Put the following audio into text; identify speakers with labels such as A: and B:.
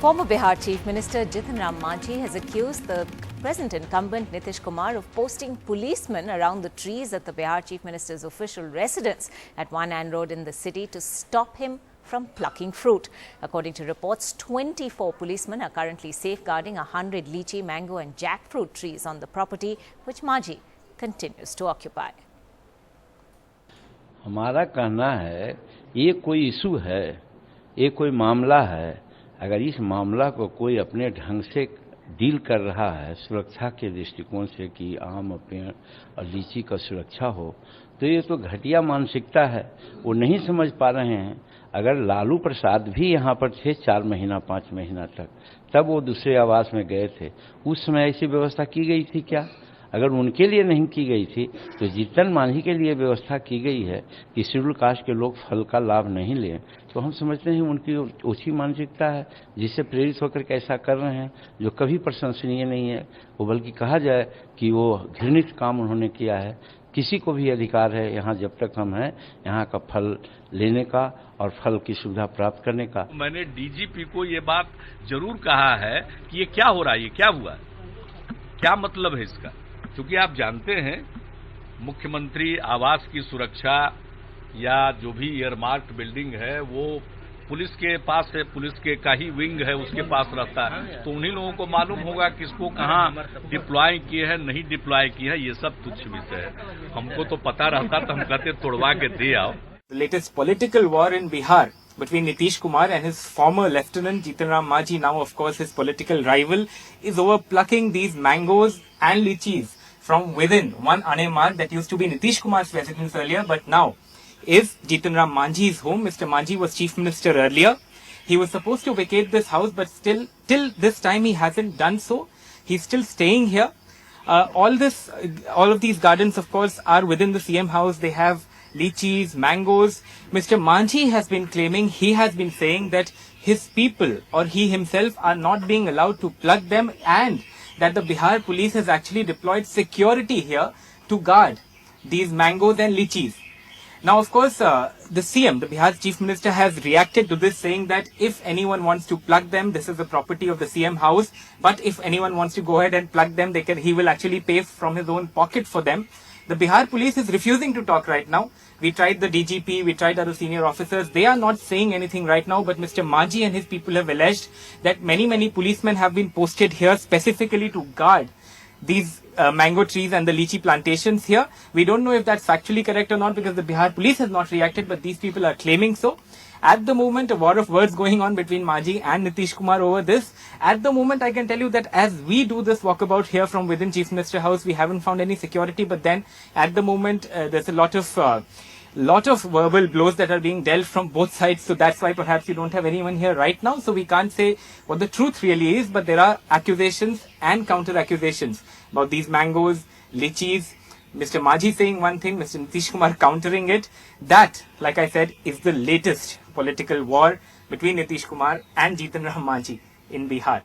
A: Former Bihar Chief Minister Jitan Ram Manjhi has accused the present incumbent Nitish Kumar of posting policemen around the trees at the Bihar Chief Minister's official residence at One Ann Road in the city to stop him from plucking fruit. According to reports, 24 policemen are currently safeguarding 100 lychee, mango and jackfruit trees on the property which Manjhi continues to occupy.
B: हमारा कहना है ये कोई issue है, ये कोई मामला है। अगर इस मामला को कोई अपने ढंग से डील कर रहा है सुरक्षा के दृष्टिकोण से कि आम पेड़ और लीची का सुरक्षा हो, तो ये तो घटिया मानसिकता है। वो नहीं समझ पा रहे हैं। अगर लालू प्रसाद भी यहाँ पर थे 4 महीना 5 महीना तक, तब वो दूसरे आवास में गए थे, उस समय ऐसी व्यवस्था की गई थी क्या? अगर उनके लिए नहीं की गई थी तो जीतन मांझी के लिए व्यवस्था की गई है कि शेड्यूल कास्ट के लोग फल का लाभ नहीं लें, तो हम समझते हैं उनकी ओछी मानसिकता है जिससे प्रेरित होकर के ऐसा कर रहे हैं, जो कभी प्रशंसनीय नहीं है। वो बल्कि कहा जाए कि वो घृणित काम उन्होंने किया है। किसी को भी अधिकार है यहाँ जब तक हम हैं यहाँ का फल लेने का और फल की सुविधा प्राप्त करने का।
C: मैंने डीजीपी को ये बात जरूर कहा है कि ये क्या हो रहा है, ये क्या हुआ, क्या मतलब है इसका, क्योंकि आप जानते हैं मुख्यमंत्री आवास की सुरक्षा या जो भी एयरमार्क्ड बिल्डिंग है वो पुलिस के पास है, पुलिस के का ही विंग है उसके पास रहता है, तो उन्हीं लोगों को मालूम होगा किसको कहाँ डिप्लॉय किए है, नहीं डिप्लॉय किए है, ये सब तुच्छ विषय है। हमको तो पता रहता तो हम कहते तोड़वा के दे आओ।
D: The latest political war in Bihar between Nitish Kumar and his former lieutenant Jitan Ram Manjhi, now of course his political rival, is over plucking these mangoes and lychees from within One Ann Marg that used to be Nitish Kumar's residence earlier, but now is Jitan Ram Manjhi's home. Mr. Manjhi was chief minister earlier. He was supposed to vacate this house, but still, till this time he hasn't done so. He's still staying here. All of these gardens, of course, are within the CM house. They have lychees, mangoes. Mr. Manjhi has been claiming, he has been saying that his people or he himself are not being allowed to pluck them, and that the Bihar police has actually deployed security here to guard these mangoes and lychees. Now, of course, the CM, the Bihar Chief Minister, has reacted to this, saying that if anyone wants to pluck them, this is the property of the CM house. But if anyone wants to go ahead and pluck them, he will actually pay from his own pocket for them. The Bihar police is refusing to talk right now. We tried the DGP, we tried other senior officers. They are not saying anything right now, but Mr. Manjhi and his people have alleged that many policemen have been posted here specifically to guard these mango trees and the lychee plantations here. We don't know if that's factually correct or not because the Bihar police has not reacted, but these people are claiming so. At the moment, a war of words going on between Manjhi and Nitish Kumar over this. At the moment, I can tell you that as we do this walkabout here from within Chief Minister House, we haven't found any security, but then at the moment, there's a lot of verbal blows that are being dealt from both sides, so that's why perhaps you don't have anyone here right now, so we can't say what the truth really is, but there are accusations and counter accusations about these mangoes, lychees. Mr. Manjhi saying one thing, Mr. Nitish Kumar countering it. That, like I said, is the latest political war between Nitish Kumar and Jitan Ram Manjhi in Bihar.